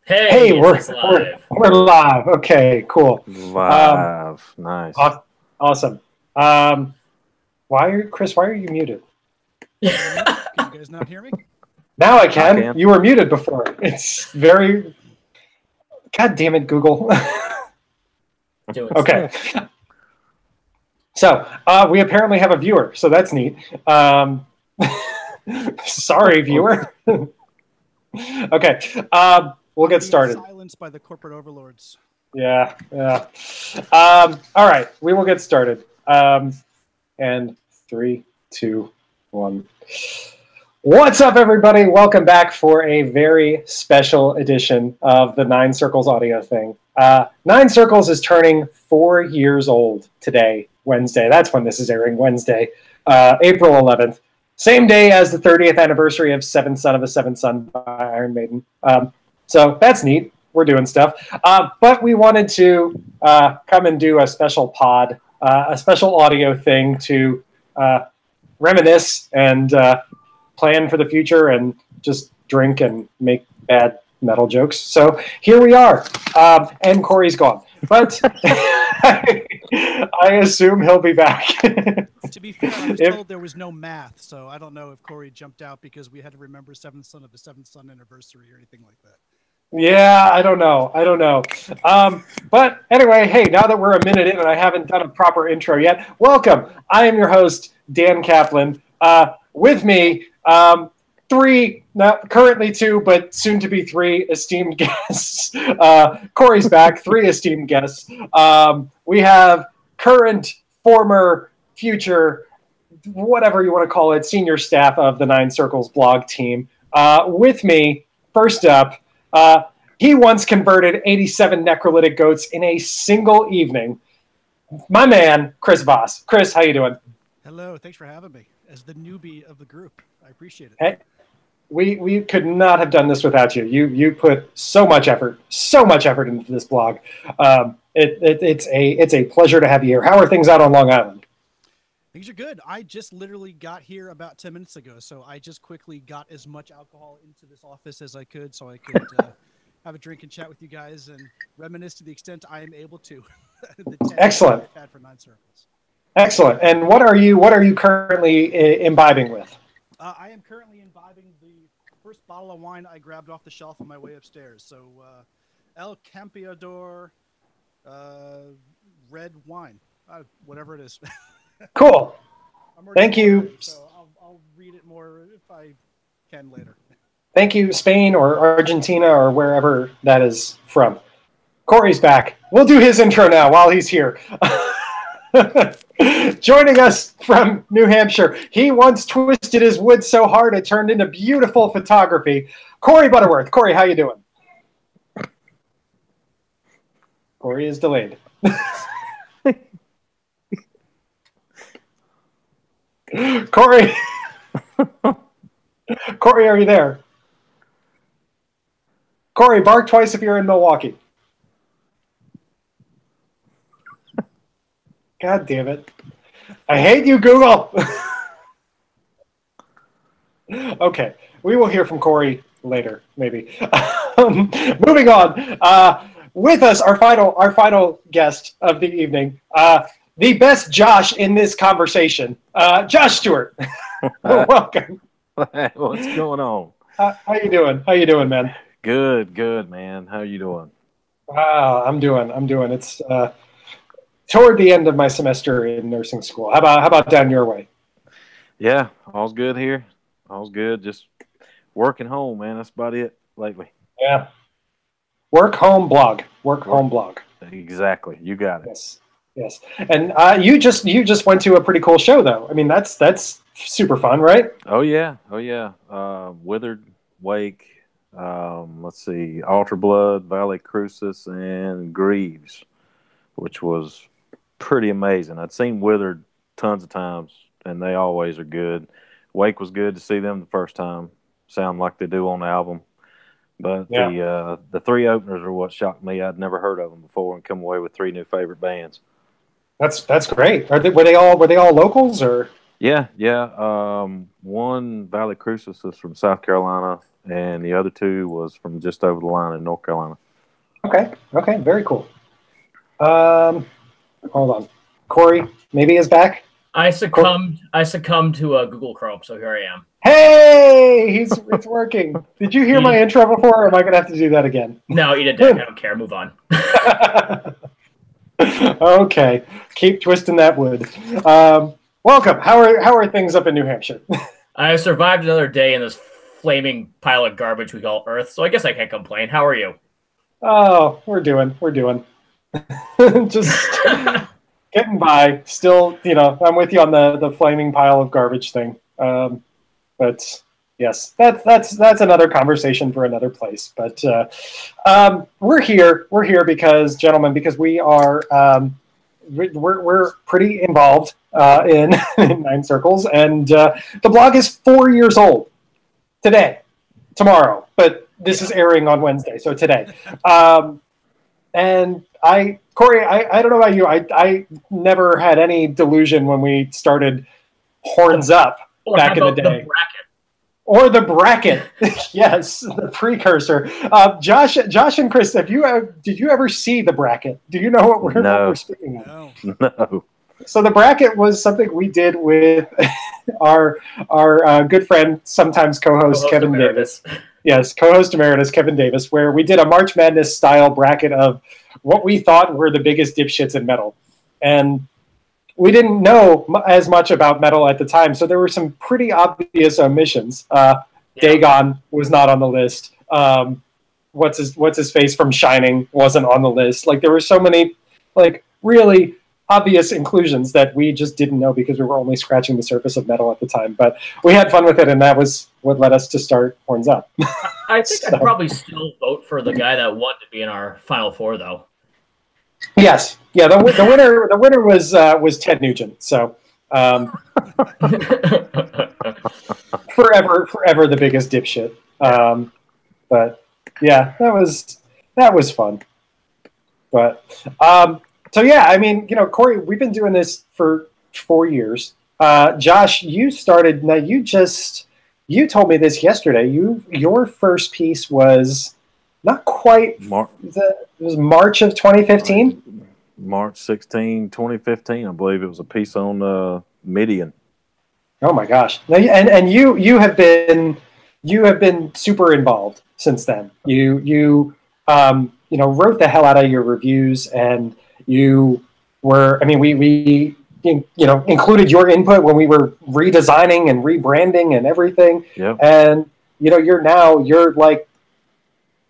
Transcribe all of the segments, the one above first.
Hey, Hey, is this live? we're live. Okay, cool. Um, Live. Nice. aw- awesome. Chris? Why are you muted? Am I muted? Can you guys not hear me? Now I I can. can. You were muted before. It's very. God damn it, Google. Doing Okay, stuff. so we apparently have a viewer, so that's neat. Sorry, viewer. Okay, we'll get Being started. silenced by the corporate overlords. Yeah, yeah. All right, we will get started. And three, two, one. What's up, everybody? Welcome back for a very special edition of the Nine Circles audio thing. Nine Circles is turning 4 years old today, Wednesday. That's when this is airing, Wednesday, April 11th. Same day as the 30th anniversary of Seventh Son of a Seventh Son by Iron Maiden. So that's neat. We're doing stuff. But we wanted to come and do a special pod, a special audio thing to reminisce and plan for the future and just drink and make bad metal jokes. So here we are. And Corey's gone. But I assume he'll be back. To be fair, I was told there was no math, so I don't know if Corey jumped out because we had to remember Seventh Son of the Seventh Son anniversary or anything like that. Yeah, I don't know. But anyway, hey, now that we're a minute in and I haven't done a proper intro yet, welcome. I am your host, Dan Kaplan. With me, three, not currently two, but soon to be three esteemed guests. Corey's back, three esteemed guests. We have current, former, future, whatever you want to call it, senior staff of the Nine Circles blog team. With me, first up, he once converted 87 necrolytic goats in a single evening. My man, Chris Voss. Chris, how you doing? Hello, thanks for having me as the newbie of the group. I appreciate it. Hey, we could not have done this without you. You put so much effort into this blog. It's a pleasure to have you here. How are things out on Long Island? Things are good. I just literally got here about 10 minutes ago, so I just quickly got as much alcohol into this office as I could so I could have a drink and chat with you guys and reminisce to the extent I am able to. The 10 Excellent. I've had for Nine Circles. Excellent. And what are you currently imbibing with? I am currently imbibing the first bottle of wine I grabbed off the shelf on my way upstairs. So El Campeador red wine, whatever it is. Cool. Thank you. So I'll read it more if I can later. Thank you, Spain or Argentina or wherever that is from. Corey's back. We'll do his intro now while he's here. Joining us from New Hampshire, he once twisted his wood so hard it turned into beautiful photography. Corey Butterworth. Corey, how you doing? Corey is delayed. Corey. Corey, are you there? Corey, bark twice if you're in Milwaukee. God damn it. I hate you, Google. Okay, we will hear from Corey later, maybe. Moving on. With us, our final guest of the evening, the best Josh in this conversation, Josh Stewart. Welcome. What's going on? How you doing? How you doing, man? Good, man. How you doing? I'm doing. It's toward the end of my semester in nursing school. How about down your way? Yeah, all's good here. All's good. Just working home, man. That's about it lately. Yeah. Work home blog. Home blog. Exactly. You got it. Yes. And you just went to a pretty cool show though. I mean that's super fun, right? Oh yeah. Withered, Wake. Let's see, Altar Blood, Valley Crucis, and Greaves, which was pretty amazing. I'd seen Withered tons of times, and they always are good. Wake was good to see them the first time. Sound like they do on the album. But yeah. The three openers are what shocked me. I'd never heard of them before and come away with three new favorite bands. That's great. Were they all locals or? Yeah. One Valley Crucis is from South Carolina. and the other 2 was from just over the line in North Carolina. Okay, very cool. Hold on, Corey maybe is back. I succumbed to Google Chrome, so here I am. Hey, it's working. Did you hear my intro before, or am I gonna have to do that again? No, eat a dick. I don't care. Move on. Okay, keep twisting that wood. Welcome. How are things up in New Hampshire? I survived another day in this flaming pile of garbage we call Earth, so I guess I can't complain. How are you? Oh, we're doing. Just getting by. Still, I'm with you on the flaming pile of garbage thing. But yes, that's another conversation for another place. But we're here. We're here because, gentlemen, because we are we're pretty involved in Nine Circles, and the blog is 4 years old tomorrow, but this is airing on Wednesday, so today. And Corey, I don't know about you, I never had any delusion when we started Horns Up back in the day. Or the bracket, yes, the precursor. Josh and Chris, did you ever see the bracket? Do you know what we're speaking of? No. So the bracket was something we did with our good friend, sometimes co-host Kevin Davis. Yes, co-host emeritus Kevin Davis, where we did a March Madness style bracket of what we thought were the biggest dipshits in metal, and we didn't know as much about metal at the time, so there were some pretty obvious omissions. Dagon was not on the list. What's his face from Shining wasn't on the list. Like, there were so many, like, really obvious inclusions that we just didn't know because we were only scratching the surface of metal at the time. But we had fun with it, and that was what led us to start Horns Up. I think I'd probably still vote for the guy that won to be in our Final Four, though. Yes, yeah. The winner was Ted Nugent. So forever the biggest dipshit. But yeah, that was fun. But so yeah, I mean, Corey, we've been doing this for 4 years. Josh, you started. Now you told me this yesterday. Your first piece was not quite. It was March of 2015. March 16, 2015, I believe it was a piece on Midian. Oh my gosh! And you have been super involved since then. You wrote the hell out of your reviews, and you were. I mean, we included your input when we were redesigning and rebranding and everything. Yep. And you're like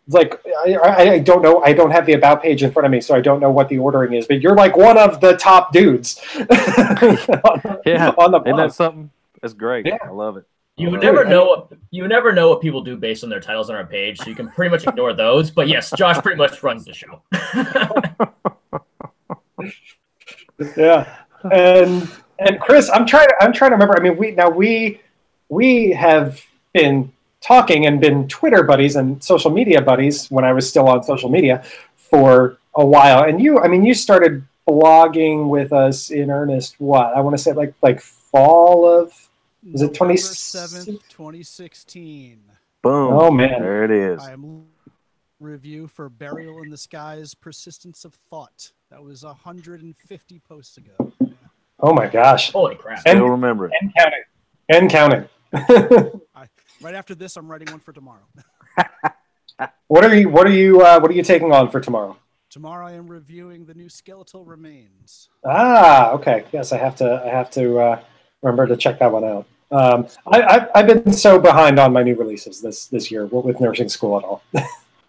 I don't know. I don't have the about page in front of me, so I don't know what the ordering is. But you're like one of the top dudes. Yeah, on the blog. Isn't that something? That's great. Yeah. I love it. You never know what people do based on their titles on our page, so you can pretty much ignore those. But yes, Josh pretty much runs the show. Yeah, and Chris, I'm trying to remember. I mean, we have been talking and been Twitter buddies and social media buddies when I was still on social media for a while. And you started blogging with us in earnest. What I want to say, like fall of. Was it 7th, 2016? Boom. Oh, man. There it is. I am review for Burial in the Skies, Persistence of Thought. That was 150 posts ago. Yeah. Oh, my gosh. Holy crap. Still remember it. And counting. Right after this, I'm writing one for tomorrow. What are you taking on for tomorrow? Tomorrow I am reviewing the new Skeletal Remains. Ah, okay. Yes, I have to remember to check that one out. I've been so behind on my new releases this year with nursing school and all.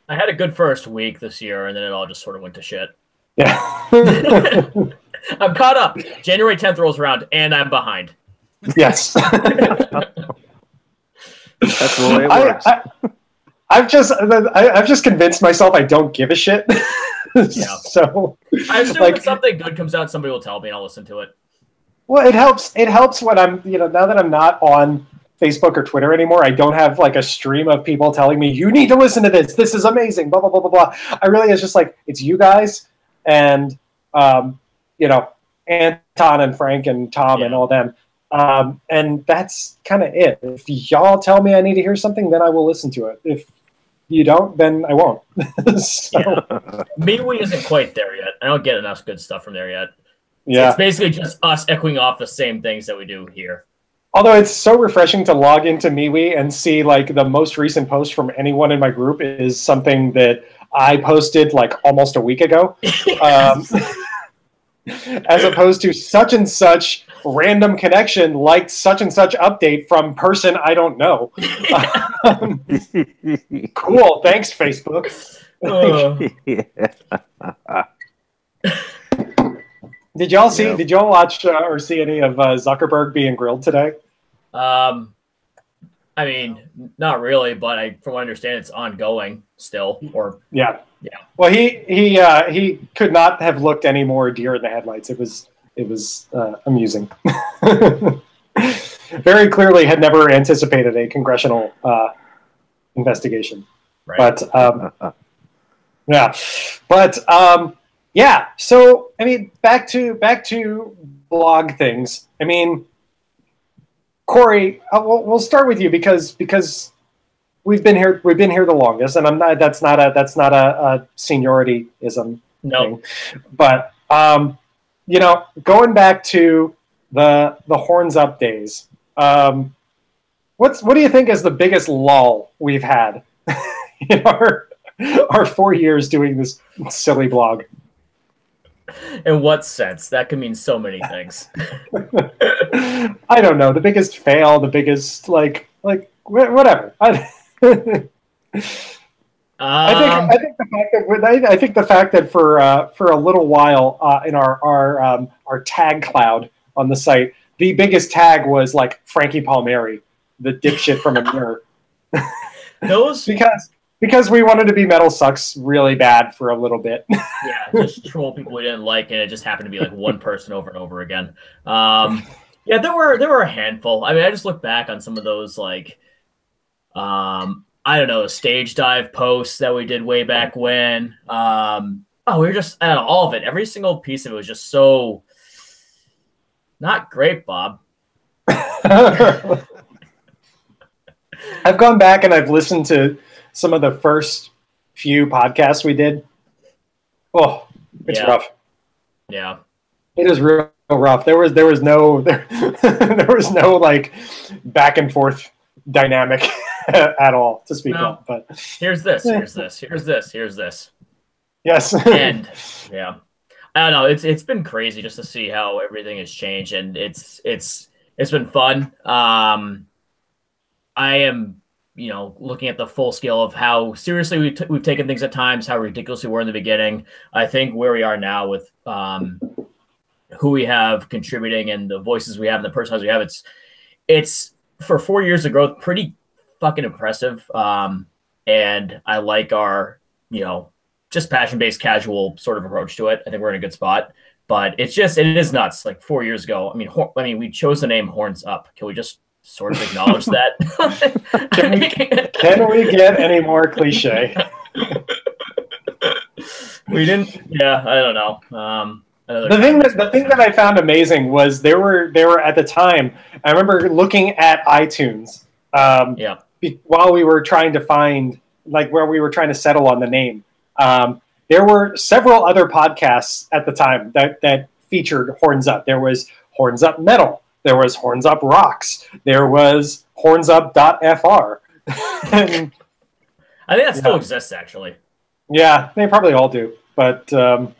I had a good first week this year, and then it all just sort of went to shit. Yeah. I'm caught up. January 10th rolls around, and I'm behind. Yes. That's the way it works. I've just convinced myself I don't give a shit. Yeah. So I assume when something good comes out, somebody will tell me, and I'll listen to it. Well, it helps. It helps when I'm, now that I'm not on Facebook or Twitter anymore. I don't have like a stream of people telling me you need to listen to this. This is amazing. Blah blah blah blah blah. I really, it's just like it's you guys and Anton and Frank and Tom and all them. And that's kind of it. If y'all tell me I need to hear something, then I will listen to it. If you don't, then I won't. So, MeWe isn't quite there yet. I don't get enough good stuff from there yet. yeah. It's basically just us echoing off the same things that we do here. Although it's so refreshing to log into MeWe and see like the most recent post from anyone in my group is something that I posted like almost a week ago, as opposed to such and such random connection liked such and such update from person I don't know. Cool, thanks Facebook. Did y'all see? Yeah. Did y'all watch or see any of Zuckerberg being grilled today? I mean, not really, but from what I understand, it's ongoing still. Or Yeah. Yeah. Well, he could not have looked any more deer in the headlights. It was amusing. Very clearly, had never anticipated a congressional investigation. right. But yeah. So I mean, back to blog things. I mean, Corey, we'll start with you because we've been here the longest, and that's not a seniority-ism No. thing. But going back to the Horns Up days, what do you think is the biggest lull we've had in our 4 years doing this silly blog? In what sense? That could mean so many things. I don't know. The biggest fail, the biggest whatever. I think the fact that for a little while in our tag cloud on the site, the biggest tag was like Frankie Palmieri, the dipshit from a mirror. Those because we wanted to be Metal Sucks really bad for a little bit. Yeah, just troll people we didn't like, and it just happened to be like one person over and over again. Yeah, there were a handful. I mean, I just look back on some of those like I don't know, stage dive posts that we did way back when. We were just all of it. Every single piece of it was just so not great, Bob. I've gone back and I've listened to some of the first few podcasts we did. Oh, it's rough. Yeah, it is real rough. There was no like back and forth dynamic at all to speak of. But here's this. Yes, and yeah, I don't know. It's been crazy just to see how everything has changed, and it's been fun. I am, looking at the full scale of how seriously we've taken things at times, how ridiculous we were in the beginning. I think where we are now with who we have contributing and the voices we have and the personalities we have, it's for 4 years of growth, pretty fucking impressive. And I like our, just passion-based casual sort of approach to it. I think we're in a good spot, but it is nuts. Like 4 years ago, I mean, we chose the name Horns Up. Can we just sort of acknowledge that? Can we get any more cliche? We didn't. Yeah, I don't know. The thing that I found amazing was they were at the time. I remember looking at iTunes. While we were trying to find where we were trying to settle on the name, there were several other podcasts at the time that featured Horns Up. There was Horns Up Metal. There was Horns Up Rocks. There was hornsup.fr. And I think that still exists, actually. Yeah, they probably all do. But I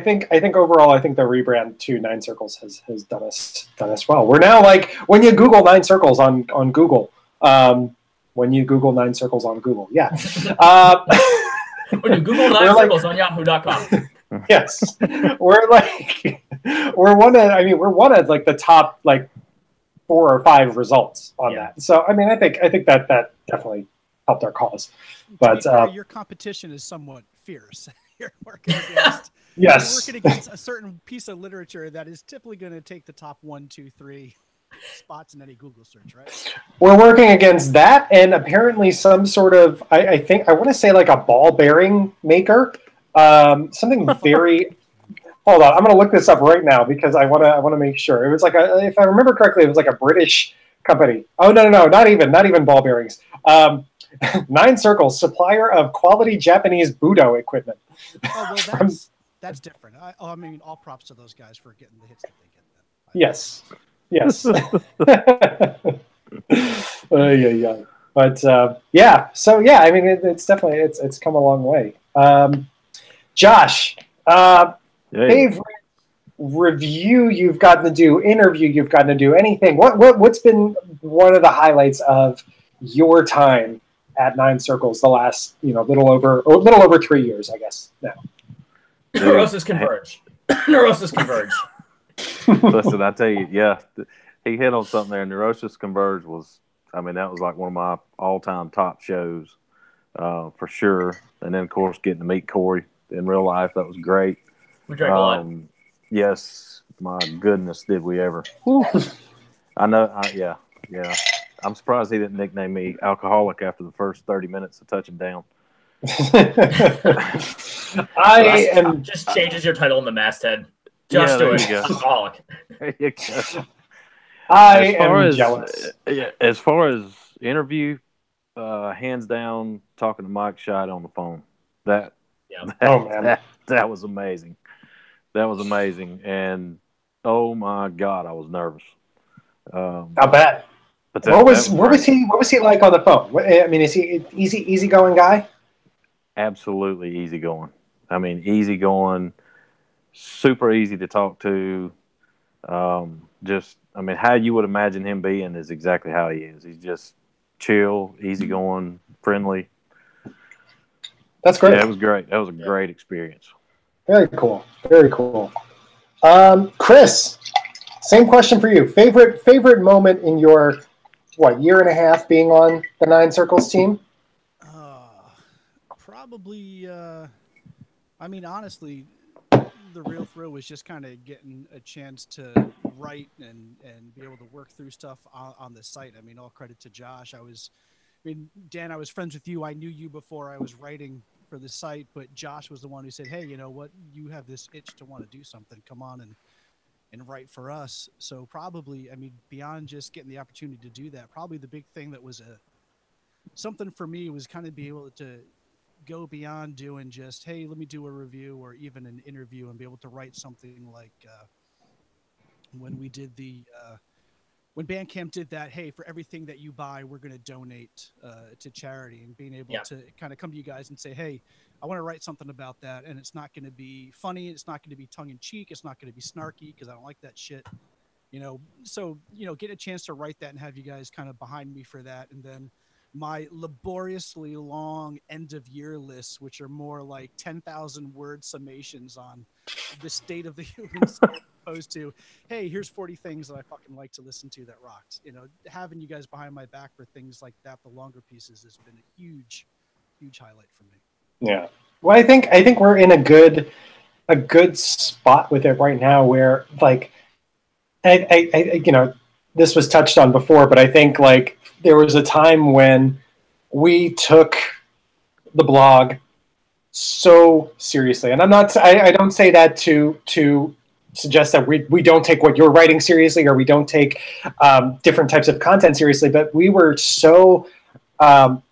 think overall, I think the rebrand to Nine Circles has done us well. We're now when you Google Nine Circles on Google. When you Google Nine Circles on Google, yeah. When you Google Nine Circles on Yahoo.com. Yes, we're one of the top 4 or 5 results on that. So I mean, I think that definitely helped our cause. But your competition is somewhat fierce. You're working against a certain piece of literature that is typically going to take the top 1, 2, 3 spots in any Google search, right? We're working against that, and apparently some sort of I want to say a ball bearing maker. Something very Hold on, I'm going to look this up right now because I want to make sure. It was like if I remember correctly, it was like a British company. Oh no, not even ball bearings. Nine Circles, supplier of quality Japanese Budo equipment. Oh well, that's different. I mean, all props to those guys for getting the hits that they get. Yes. Yeah. But yeah. So yeah, I mean, it's definitely it's come a long way. Josh, favorite review you've gotten to do, interview you've gotten to do, anything? What's been one of the highlights of your time at Nine Circles the last little over 3 years, I guess now? Neurosis Converge. Neurosis Converge. Listen, I tell you, yeah, he hit on something there. Neurosis Converge was, I mean, that was like one of my all-time top shows for sure. And then, of course, getting to meet Corey in real life, that was great. We drank a lot. Yes, my goodness, did we ever. I know, yeah. I'm surprised he didn't nickname me Alcoholic after the first 30 minutes of touching down. I am just changes your title in the masthead. Just do it. Alcoholic. There you go. I am jealous. As far as interview, hands down, talking to Mike Scheid on the phone. That was amazing. That was amazing, and oh my God, I was nervous. I'll bet. But what was he like on the phone? I mean, is he easygoing guy? Absolutely easygoing. I mean, easygoing, super easy to talk to. Just, I mean, how you would imagine him being is exactly how he is. He's just chill, easygoing, friendly. That's great. Yeah, it was great. That was a great experience. Very cool. Chris, same question for you. Favorite moment in your year and a half being on the Nine Circles team? Probably. I mean, honestly, the real thrill was just kind of getting a chance to write and be able to work through stuff on the site. I mean, all credit to Josh. Dan, I was friends with you. I knew you before I was writing for the site, but Josh was the one who said, hey, you know what? You have this itch to want to do something. Come on and write for us. So probably, I mean, beyond just getting the opportunity to do that, probably the big thing that was something for me was kind of be able to go beyond doing just, hey, let me do a review or even an interview and be able to write something like when we did when Bandcamp did that, hey, for everything that you buy, we're going to donate to charity, and being able to kind of come to you guys and say, hey, I want to write something about that. And it's not going to be funny. It's not going to be tongue in cheek. It's not going to be snarky because I don't like that shit. So, get a chance to write that and have you guys kind of behind me for that. And then my laboriously long end of year lists, which are more like 10,000 word summations on the state of the human soul, opposed to, hey, here's 40 things that I fucking like to listen to that rocked. Having you guys behind my back for things like that, the longer pieces, has been a huge highlight for me. Yeah. Well, I think we're in a good spot with it right now where, like, I this was touched on before, but I think, like, there was a time when we took the blog so seriously, and I don't say that to suggest that we don't take what you're writing seriously, or we don't take different types of content seriously, but we were so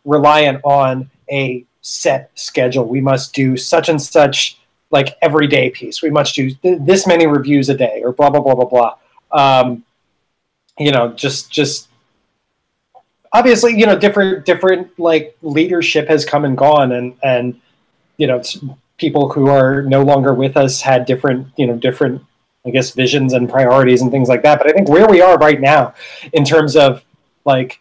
reliant on a set schedule. We must do such and such, like, everyday piece. We must do this many reviews a day, or blah blah blah blah blah. Just obviously, different like leadership has come and gone, and people who are no longer with us had different, I guess, visions and priorities and things like that. But I think where we are right now, in terms of, like,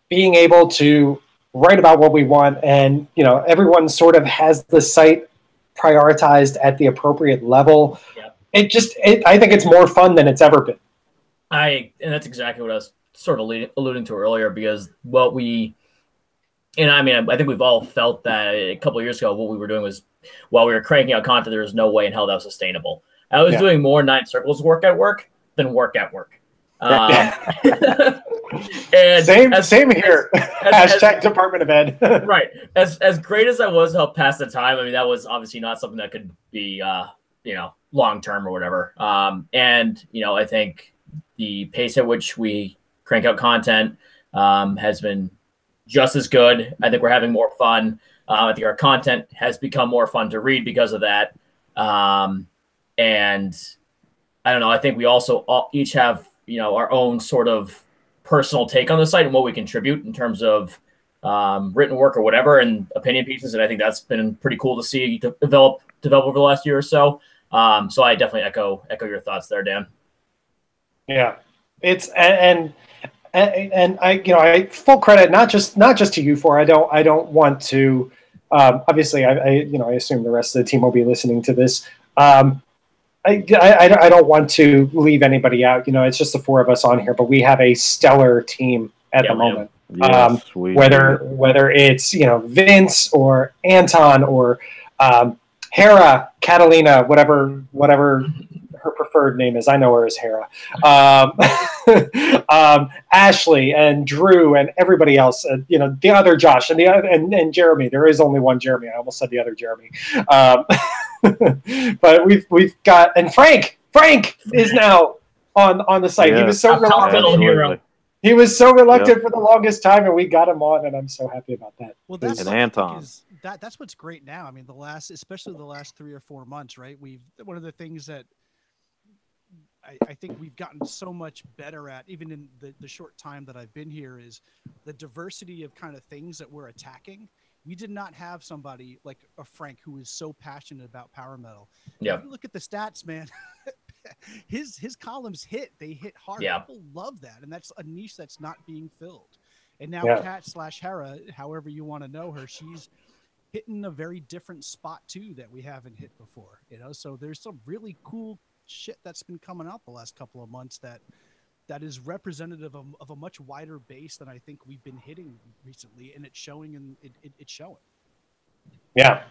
being able to write about what we want, and everyone sort of has the site prioritized at the appropriate level. Yeah. I think it's more fun than it's ever been. And that's exactly what I was sort of alluding to earlier, because I think we've all felt that a couple of years ago, what we were doing was, while we were cranking out content, there was no way in hell that was sustainable. I was doing more Nine Circles work at work than work at work. And same here. Hashtag Department of Ed. Right. As great as I was to help pass the time, I mean, that was obviously not something that could be long term or whatever. And I think the pace at which we crank out content has been just as good. I think we're having more fun. I think our content has become more fun to read because of that. And I don't know. I think we also each have, our own sort of personal take on the site and what we contribute in terms of written work or whatever, and opinion pieces. And I think that's been pretty cool to see develop over the last year or so. So I definitely echo your thoughts there, Dan. Yeah, it's and I full credit not just to you for. I don't want to. Obviously, I assume the rest of the team will be listening to this. I don't want to leave anybody out. It's just the four of us on here, but we have a stellar team at the moment. Yes, whether it's Vince or Anton or Hera, Catalina, whatever her preferred name is. I know her as Hera. Ashley and Drew and everybody else. The other Josh and and Jeremy. There is only one Jeremy. I almost said the other Jeremy. But we've got, and Frank is now on the site. Yeah. He was so reluctant. He was so reluctant for the longest time, and we got him on, and I'm so happy about that. Well, that's and Anton. That's what's great now. I mean, especially the last 3 or 4 months, right? One of the things that I think we've gotten so much better at, even in the short time that I've been here, is the diversity of kind of things that we're attacking. We did not have somebody like a Frank who is so passionate about power metal. Yeah. If you look at the stats, man, his columns they hit hard. Yeah. People love that, and that's a niche that's not being filled. And now Kat/Hera, however you want to know her, she's hitting a very different spot too that we haven't hit before. So there's some really cool shit that's been coming out the last couple of months that is representative of a much wider base than I think we've been hitting recently, and it's showing, and it's showing. Yeah.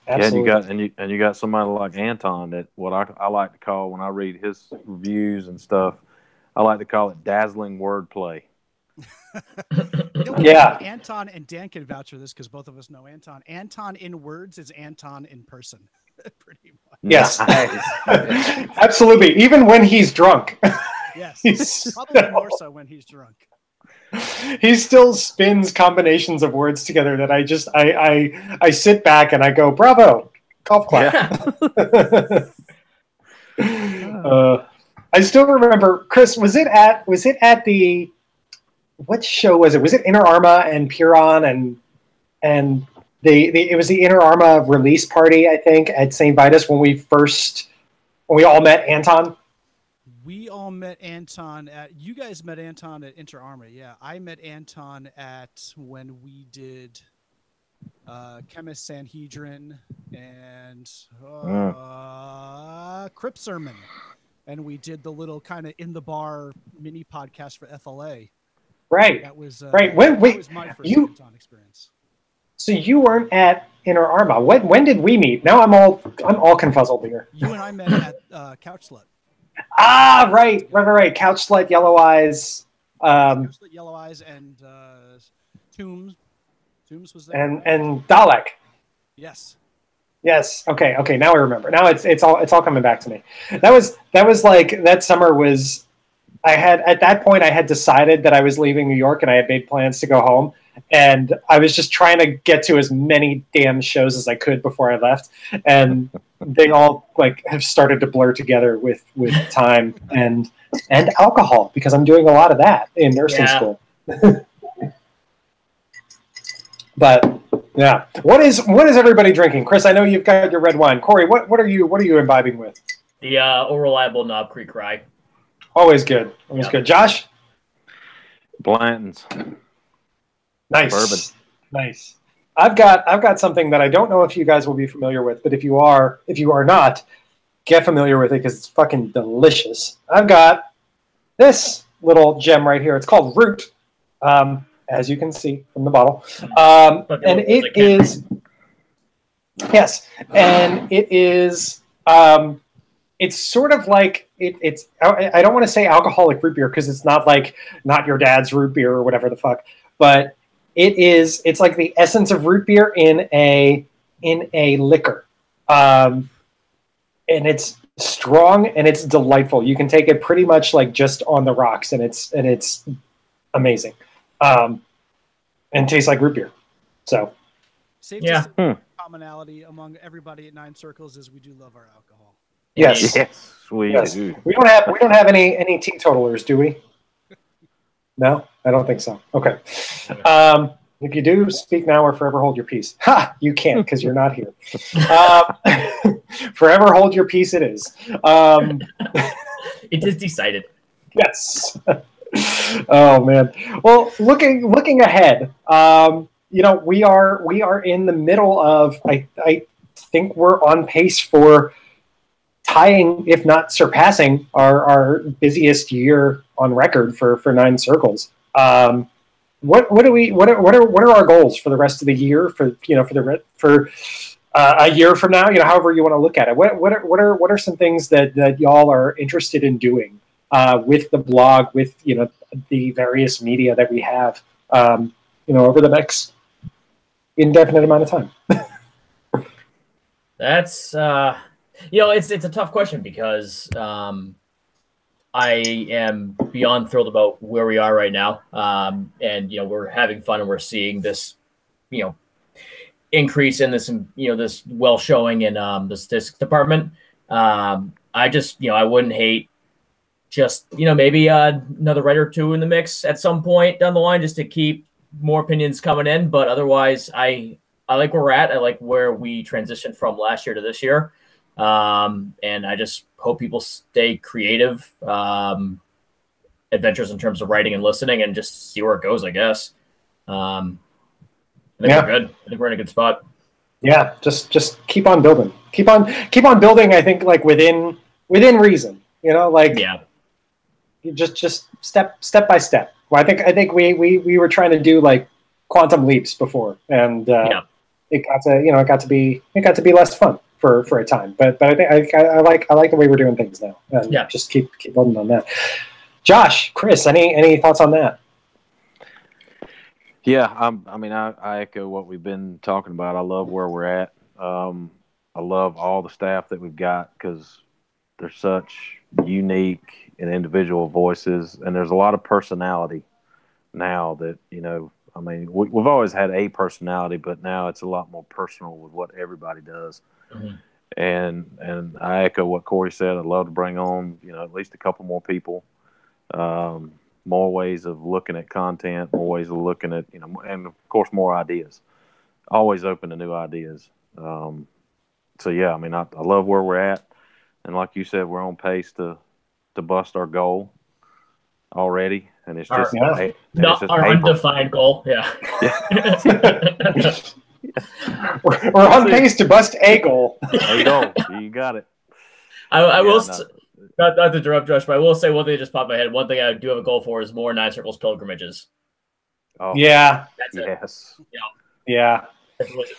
Absolutely. Yeah, and you got somebody like Anton that what I like to call, when I read his reviews and stuff, I like to call it dazzling wordplay. Yeah. Anton and Dan can vouch for this because both of us know Anton. Anton in words is Anton in person. Pretty much. Yes. Nice. Absolutely. Even when he's drunk. Yes. Probably more so when he's drunk. He still spins combinations of words together that I sit back and I go, bravo, golf clap. Yeah. I still remember, Chris, was it at the, what show was it? Was it Inner Arma and Piron and it was the Inner Arma release party, I think, at St. Vitus when we all met Anton? We all met Anton you guys met Anton at Inter Arma. Yeah. I met Anton when we did Chemist Sanhedrin and Crypt Sermon. And we did the little kind of in the bar mini podcast for FLA. Right. That was right. That was my first Anton experience. So you weren't at Inner Arma. When did we meet? Now I'm all confuzzled here. You and I met at Couch Slut. Ah, right. Couch Slut, Yellow Eyes. Couch Slut, Yellow Eyes, and Tombs. Tombs was there. And Dalek. Yes. Yes. Okay. Now I remember. Now it's all coming back to me. That was like, that summer was. At that point I had decided that I was leaving New York and I had made plans to go home, and I was just trying to get to as many damn shows as I could before I left, and they all like have started to blur together with time and alcohol, because I'm doing a lot of that in nursing school. But yeah, what is everybody drinking? Chris, I know you've got your red wine. Corey, what are you imbibing with? The Reliable Knob Creek Rye. Always good. Always good. Josh? Blanton's. Nice. Bourbon. Nice. I've got something that I don't know if you guys will be familiar with, but if you are not, get familiar with it because it's fucking delicious. I've got this little gem right here. It's called Root, as you can see from the bottle. And it is yes, and it is it's sort of like it's. I don't want to say alcoholic root beer because it's not like not your dad's root beer or whatever the fuck. But it's like the essence of root beer in a liquor. and it's strong and it's delightful. You can take it pretty much like just on the rocks, and it's amazing, and tastes like root beer. So Safe to say commonality among everybody at Nine Circles is we do love our alcohol. yes, we yes. do. We don't have any teetotalers, do we? No, I don't think so. Okay. If you do, speak now or forever hold your peace. Ha! You can't because you're not here. Forever hold your peace. It is. It is decided. Yes. Oh man. Well, looking ahead, we are in the middle of. I think we're on pace for tying, if not surpassing, our busiest year on record for Nine Circles. What are our goals for the rest of the year? For a year from now, however you want to look at it. What are some things that y'all are interested in doing with the blog, with the various media that we have, over the next indefinite amount of time? That's it's a tough question because I am beyond thrilled about where we are right now, and we're having fun and we're seeing this increase in this this well showing in the statistics department. I just I wouldn't hate just maybe another writer or two in the mix at some point down the line just to keep more opinions coming in. But otherwise, I like where we're at. I like where we transitioned from last year to this year. And I just hope people stay creative, adventures in terms of writing and listening, and just see where it goes, I guess. I think we're good. I think we're in a good spot. Yeah, just keep on building. Keep on building. I think like within reason. Just step by step. Well, I think we were trying to do like quantum leaps before, and it got to be less fun for a time. But I think I like the way we're doing things now. And just keep building on that. Josh, Chris, any thoughts on that? Yeah, I echo what we've been talking about. I love where we're at. I love all the staff that we've got because they're such unique and individual voices, and there's a lot of personality now that we've always had a personality, but now it's a lot more personal with what everybody does. Mm-hmm. And I echo what Corey said. I'd love to bring on at least a couple more people. More ways of looking at content, more ways of looking at, and of course, more ideas. Always open to new ideas. So, yeah, I love where we're at. And like you said, we're on pace to bust our goal already. And it's just our undefined goal. Yeah. We're on pace to bust a goal. There you go. You got it. I will... Not to interrupt, Josh, but I will say one thing that just popped in my head. One thing I do have a goal for is more Nine Circles pilgrimages. Oh, yeah. That's it. Yes. Yeah.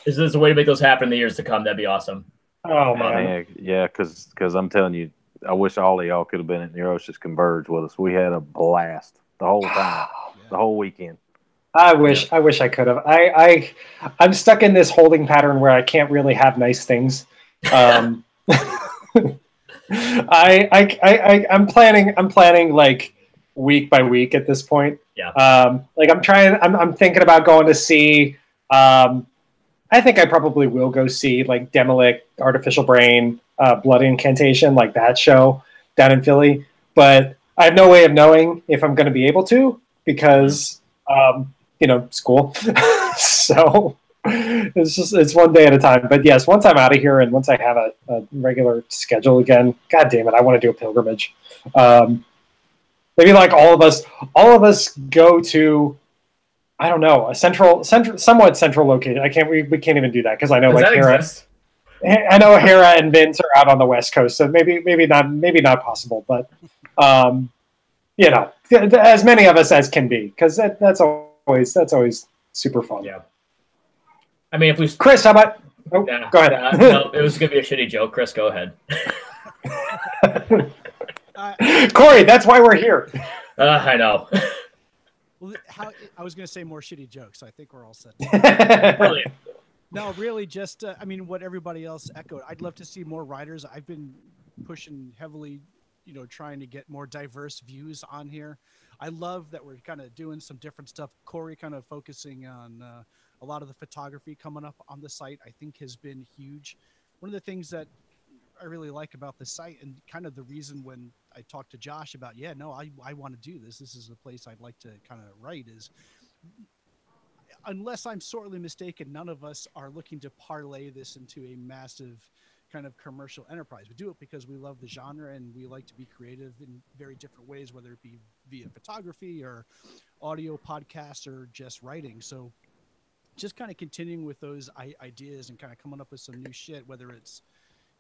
Is this a way to make those happen in the years to come? That'd be awesome. Oh, man. Yeah, because I'm telling you, I wish all of y'all could have been at Neurosis Converge with us. We had a blast the whole time, the whole weekend. I wish I could have. I'm stuck in this holding pattern where I can't really have nice things. I'm planning like week by week at this point. Yeah. I'm thinking about going to see. I think I probably will go see like Demolic, Artificial Brain, Blood Incantation, like that show down in Philly. But I have no way of knowing if I'm going to be able to because school. So. It's one day at a time. But yes, once I'm out of here and once I have a regular schedule again, God damn it, I want to do a pilgrimage. Maybe like all of us go to, I don't know, a somewhat central location. We can't even do that because I know like Hera and Vince are out on the West Coast, so maybe not possible. But as many of us as can be, because that's always super fun. Yeah. If we... Chris, how about... Oh, go ahead. No, it was going to be a shitty joke. Chris, go ahead. Corey, that's why we're here. I know. Well, I was going to say more shitty jokes. So I think we're all set. Brilliant. No, really, just I mean, what everybody else echoed. I'd love to see more writers. I've been pushing heavily, trying to get more diverse views on here. I love that we're kind of doing some different stuff. Corey kind of focusing on a lot of the photography coming up on the site, I think has been huge. One of the things that I really like about the site, and kind of the reason when I talked to Josh about, I want to do this. This is a place I'd like to kind of write, is unless I'm sorely mistaken, none of us are looking to parlay this into a massive kind of commercial enterprise. We do it because we love the genre and we like to be creative in very different ways, whether it be via photography or audio podcasts or just writing. So just kind of continuing with those ideas and kind of coming up with some new shit, whether it's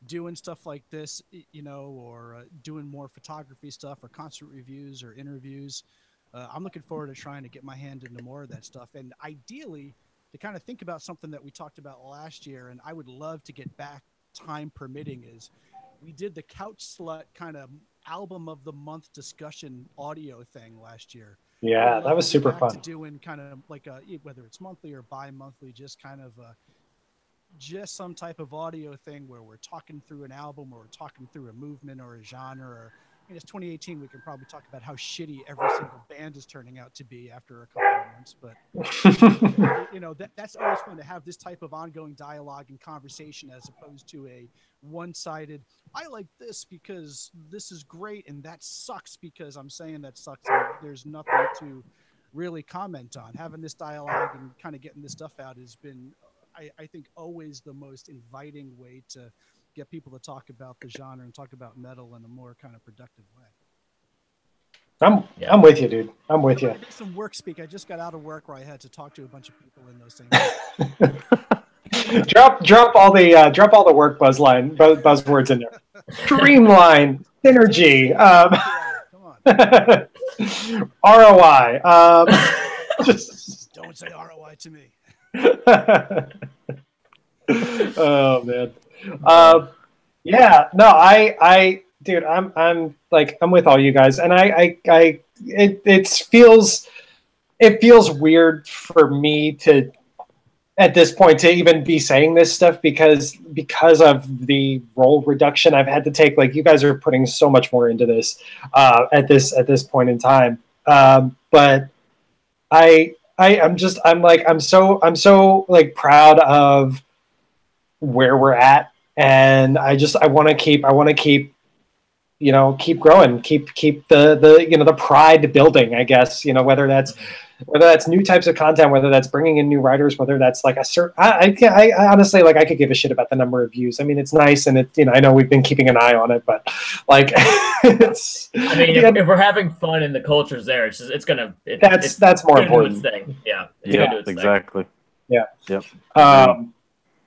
doing stuff like this, or doing more photography stuff or concert reviews or interviews. I'm looking forward to trying to get my hand into more of that stuff. And ideally, to kind of think about something that we talked about last year, and I would love to get back, time permitting, is we did the Couch Slut kind of album of the month discussion audio thing last year. Yeah, that was super fun. Doing kind of like whether it's monthly or bi-monthly, just kind of just some type of audio thing where we're talking through an album or we're talking through a movement or a genre. Or it's 2018, we can probably talk about how shitty every single band is turning out to be after a couple of months. But that's always fun to have this type of ongoing dialogue and conversation, as opposed to a one-sided, I like this because this is great and that sucks because I'm saying that sucks, and there's nothing to really comment on. Having this dialogue and kind of getting this stuff out has been, I think, always the most inviting way to get people to talk about the genre and talk about metal in a more kind of productive way. I'm with you, dude. I'm with you. Some work speak. I just got out of work where I had to talk to a bunch of people in those same drop all the work buzzwords in there. Streamline, synergy, come on. ROI. Just don't say ROI to me. Oh man. Dude, I'm with all you guys, and it feels weird for me to, at this point, to even be saying this stuff because of the role reduction I've had to take. Like, you guys are putting so much more into this at this point in time. But I'm so proud of where we're at, and I want to keep growing, keep the pride building, I guess, whether that's new types of content, whether that's bringing in new writers, whether that's like a certain, I honestly, I could give a shit about the number of views. I mean, it's nice, and I know we've been keeping an eye on it, but it's, if we're having fun and the culture's there, that's more important. Thing. Yeah. Exactly. Yeah. Yep.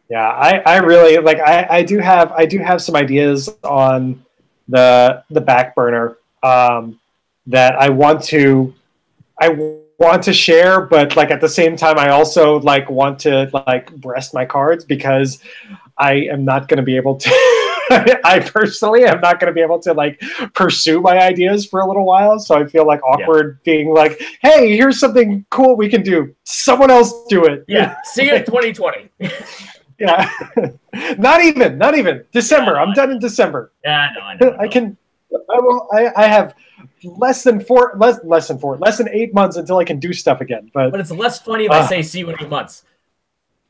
Yeah, I really I do have some ideas on the back burner that I want to share, but at the same time I also want to breast my cards, because I am not going to be able to I personally am not going to be able to pursue my ideas for a little while, so I feel awkward being hey, here's something cool we can do, someone else do it. Yeah, see you in 2020. Yeah, not even December. I'm done in December. Yeah, I know. I have less than 8 months until I can do stuff again. But it's less funny if I say see you in 8 months.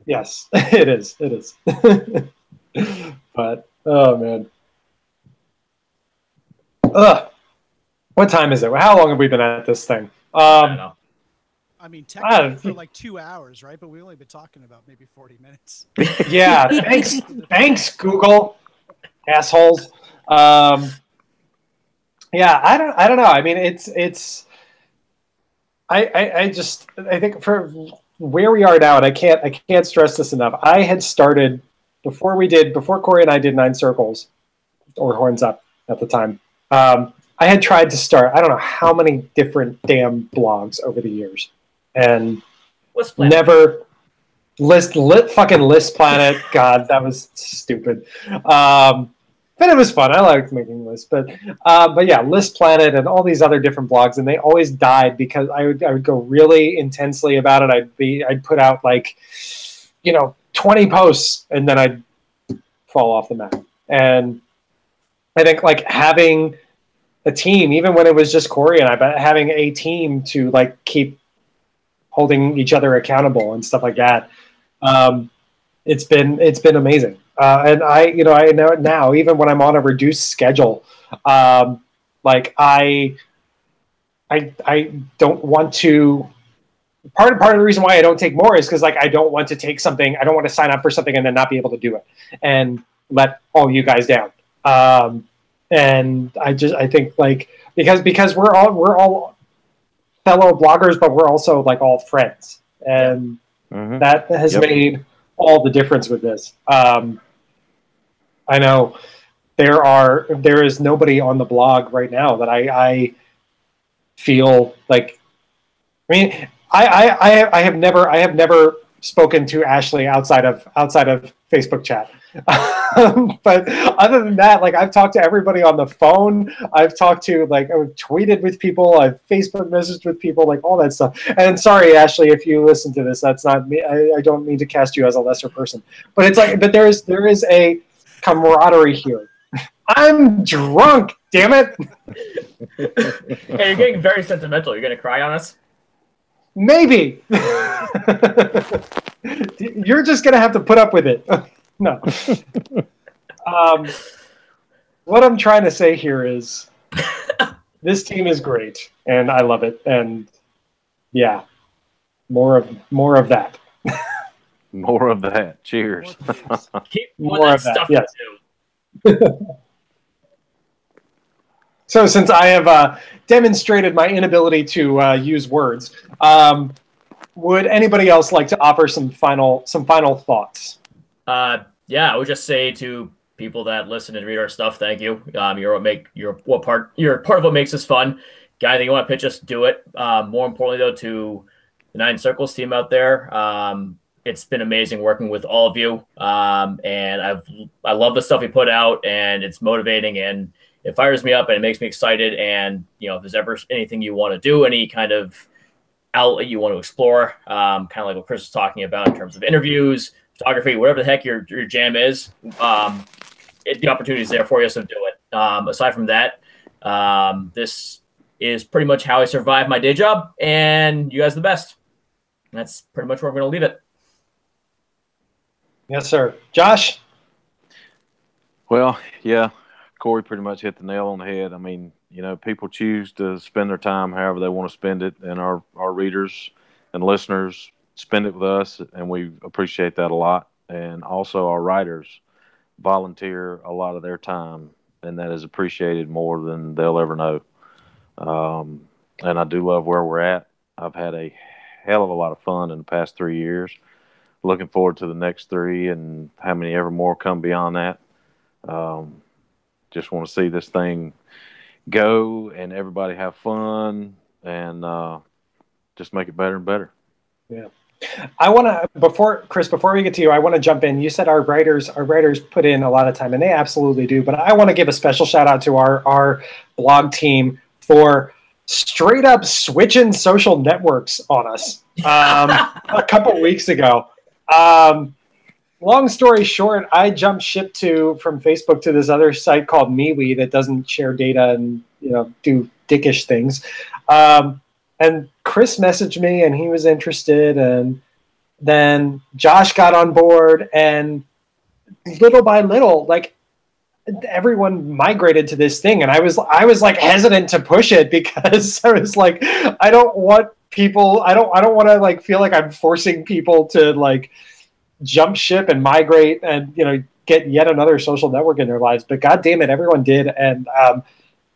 Yes, it is. But oh man, what time is it? How long have we been at this thing? I don't know. I mean, technically for 2 hours, right? But we've only been talking about maybe 40 minutes. Yeah, thanks, Google, assholes. Yeah, I don't know. I mean, it's. I think for where we are now, and I can't stress this enough. I had started before Corey and I did 9 Circles, or Horns Up at the time. I had tried to start, I don't know how many different damn blogs over the years, and never fucking List Planet. God, that was stupid. But it was fun. I liked making lists. But yeah, List Planet and all these other different blogs, and they always died because I would go really intensely about it. I'd put out 20 posts, and then I'd fall off the map. And I think like having a team, even when it was just Corey and I, but having a team to like keep holding each other accountable and stuff like that, it's been amazing. And I know it now, even when I'm on a reduced schedule, like I don't want to. Part of the reason why I don't take more is because like I don't want to take something. I don't want to sign up for something and then not be able to do it and let all you guys down. And I think like because we're all fellow bloggers, but we're also like all friends, and that has made all the difference with this. I know there is nobody on the blog right now that I feel like. I mean, I have never spoken to Ashley outside of Facebook chat. But other than that, like I've talked to everybody on the phone. I've talked to I've tweeted with people. I've Facebook messaged with people, like all that stuff. And sorry, Ashley, if you listen to this, that's not me. I don't mean to cast you as a lesser person, but it's like, but there is a camaraderie here. I'm drunk, damn it. Hey, you're getting very sentimental. You're gonna cry on us? Maybe. You're just gonna have to put up with it. No. What I'm trying to say here is this team is great and I love it, and yeah, more of that. More of that. Cheers. Keep more of that stuff. Yes. So since I have demonstrated my inability to use words, would anybody else like to offer some final thoughts? Yeah, I would just say to people that listen and read our stuff, thank you. You're part of what makes this fun. Guy that you want to pitch us, do it. More importantly, though, to the Nine Circles team out there, it's been amazing working with all of you. And I love the stuff we put out, and it's motivating and it fires me up and it makes me excited. And if there's ever anything you want to do, any kind of outlet you want to explore, kind of like what Chris was talking about in terms of interviews, photography, whatever the heck your jam is, the opportunity is there for you, so do it. Aside from that, this is pretty much how I survive my day job, and you guys are the best. And that's pretty much where I'm going to leave it. Yes, sir. Josh? Well, yeah, Corey pretty much hit the nail on the head. I mean, people choose to spend their time however they want to spend it, and our readers and listeners spend it with us, and we appreciate that a lot. And also our writers volunteer a lot of their time, and that is appreciated more than they'll ever know. And I do love where we're at. I've had a hell of a lot of fun in the past 3 years. Looking forward to the next 3 and how many ever more come beyond that. Just want to see this thing go and everybody have fun and just make it better and better. Yeah. I want to, before we get to you, I want to jump in. You said our writers put in a lot of time, and they absolutely do. But I want to give a special shout out to our blog team for straight up switching social networks on us a couple weeks ago. Long story short, I jumped ship from Facebook to this other site called MeWe that doesn't share data and do dickish things. And Chris messaged me, and he was interested, and then Josh got on board, and little by little, like everyone migrated to this thing, and I was like hesitant to push it because I was like, I don't want to like feel like I'm forcing people to like jump ship and migrate and get yet another social network in their lives. But God damn it, everyone did, and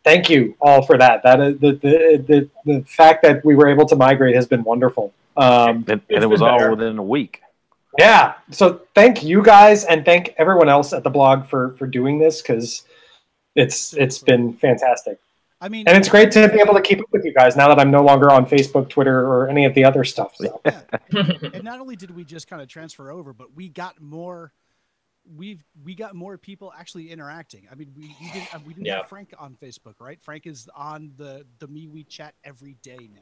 thank you all for that. That is the fact that we were able to migrate has been wonderful. And it was all within a week. Yeah. So thank you guys, and thank everyone else at the blog for doing this, because it's been fantastic. I mean, and it's great to be able to keep up with you guys now that I'm no longer on Facebook, Twitter, or any of the other stuff. So. Yeah. And not only did we just kind of transfer over, but we got more. We got more people actually interacting. I mean, we didn't have Frank on Facebook, right? Frank is on the MeWe chat every day now.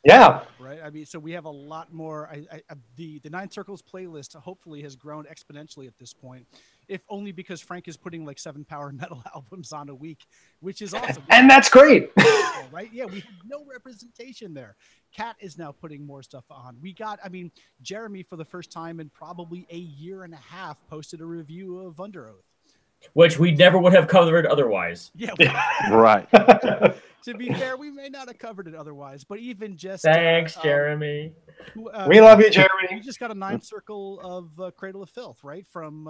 Yeah. Right. I mean, so we have a lot more. The Nine Circles playlist hopefully has grown exponentially at this point, if only because Frank is putting like 7 power metal albums on a week, which is awesome. And that's great. Right? Yeah, we have no representation there. Kat is now putting more stuff on. Jeremy, for the first time in probably a year and a half, posted a review of Under Oath, which we never would have covered otherwise. Yeah, right. To be fair, we may not have covered it otherwise, but even just thanks, Jeremy. We love you, Jeremy. We just got a 9 circle of Cradle of Filth, right? From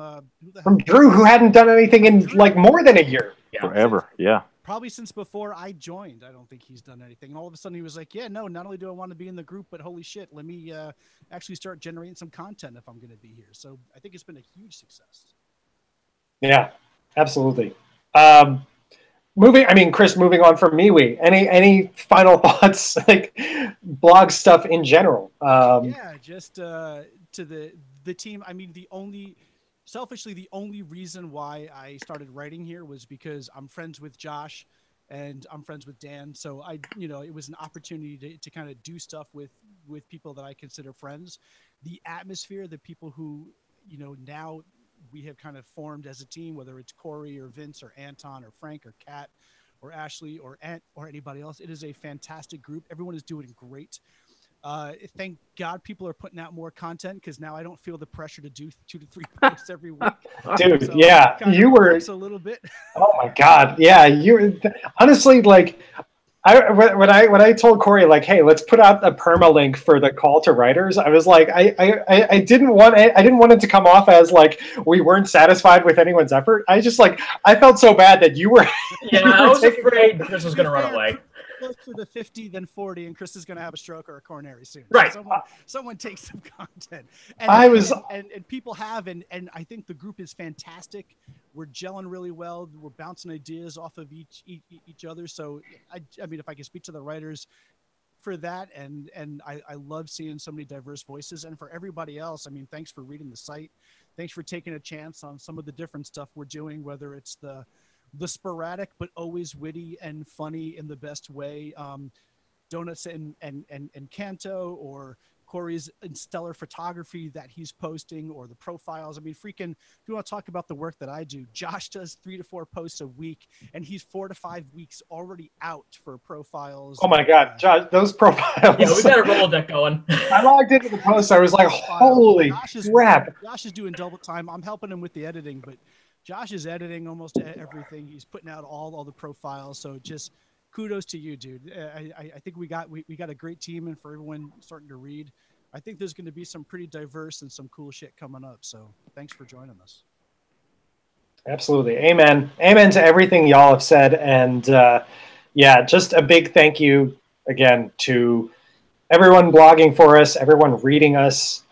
Drew, who hadn't done anything in like more than a year. Yeah. Forever. Yeah. Probably since before I joined. I don't think he's done anything. And all of a sudden he was like, yeah, no, not only do I want to be in the group, but holy shit, let me actually start generating some content if I'm going to be here. So I think it's been a huge success. Yeah, absolutely. Chris, moving on from MeWe, any final thoughts, like blog stuff in general? Just to the team. I mean, selfishly, the only reason why I started writing here was because I'm friends with Josh and I'm friends with Dan. So it was an opportunity to kind of do stuff with people that I consider friends. The atmosphere, the people who, now we have kind of formed as a team, whether it's Corey or Vince or Anton or Frank or Kat or Ashley or Ant or anybody else. It is a fantastic group. Everyone is doing great. Thank God people are putting out more content, because now I don't feel the pressure to do 2 to 3 posts every week. Dude, so yeah, you were a little bit. Oh my God, yeah, you honestly, like, when I told Corey, like, hey, let's put out a permalink for the call to writers, I was like, I didn't want it to come off as like we weren't satisfied with anyone's effort. I felt so bad that you were. Yeah, I was afraid Chris was going to run away. Closer to 50 than 40, and Chris is going to have a stroke or a coronary soon. Right. So someone takes some content. And people have, and I think the group is fantastic. We're gelling really well. We're bouncing ideas off of each other. So I mean, if I can speak to the writers for that, and I love seeing so many diverse voices. And for everybody else, I mean, thanks for reading the site. Thanks for taking a chance on some of the different stuff we're doing, whether it's the sporadic but always witty and funny in the best way, Donuts and Kanto, or Corey's stellar photography that he's posting, or the profiles. I mean, freaking, if you want to talk about the work that I do, Josh does 3 to 4 posts a week, and he's 4 to 5 weeks already out for profiles. Oh my God, Josh, those profiles. Yeah, we got a Rolodex going. I logged into the post. I was like, holy crap. Josh is doing double time. I'm helping him with the editing, but Josh is editing almost everything. He's putting out all the profiles. So just kudos to you, dude. I think we got a great team, and for everyone starting to read, I think there's going to be some pretty diverse and some cool shit coming up. So thanks for joining us. Absolutely. Amen. Amen to everything y'all have said. And just a big thank you again to everyone blogging for us, everyone reading us,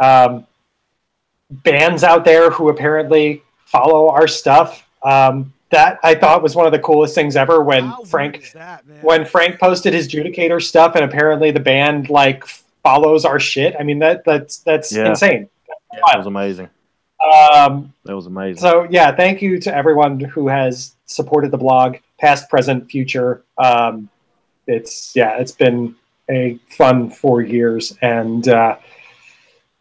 bands out there who apparently follow our stuff. That I thought was one of the coolest things ever when Frank posted his Judicator stuff, and apparently the band like follows our shit. I mean, that's insane. Yeah, that was amazing. That was amazing. So yeah, thank you to everyone who has supported the blog, past, present, future. It's been a fun 4 years, and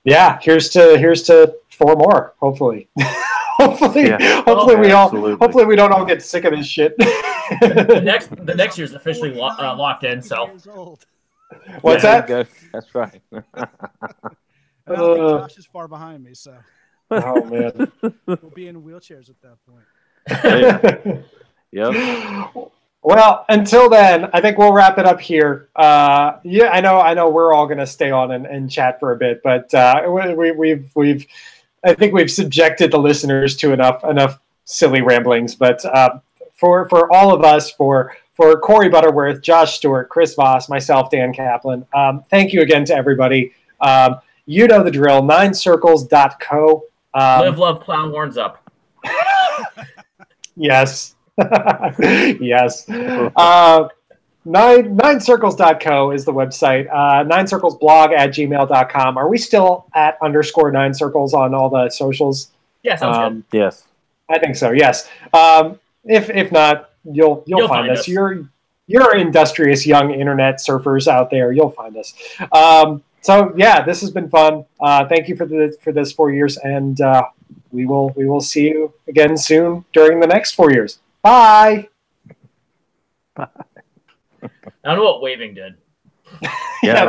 here's to 4 more, hopefully. Hopefully we don't all get sick of this shit. the next year's officially locked in. So what's that? That's right. I don't think Josh is far behind me, so. Oh man, we'll be in wheelchairs at that point. Yep. Well, until then, I think we'll wrap it up here. I know we're all going to stay on and chat for a bit, but I think we've subjected the listeners to enough silly ramblings. But for all of us, for Corey Butterworth, Josh Stewart, Chris Voss, myself, Dan Kaplan, thank you again to everybody. You know the drill. 9circles.co. Live, love, clown horns up. Yes. Yes. 9circles.co is the website. 9circlesblog@gmail.com. Are we still at _9circles on all the socials? Yeah, sounds good. Yes. I think so. Yes. If not, you'll find us. you're industrious young internet surfers out there. You'll find us. So yeah, this has been fun. Thank you for this 4 years, and we will see you again soon during the next 4 years. Bye. I don't know what waving did. Yeah,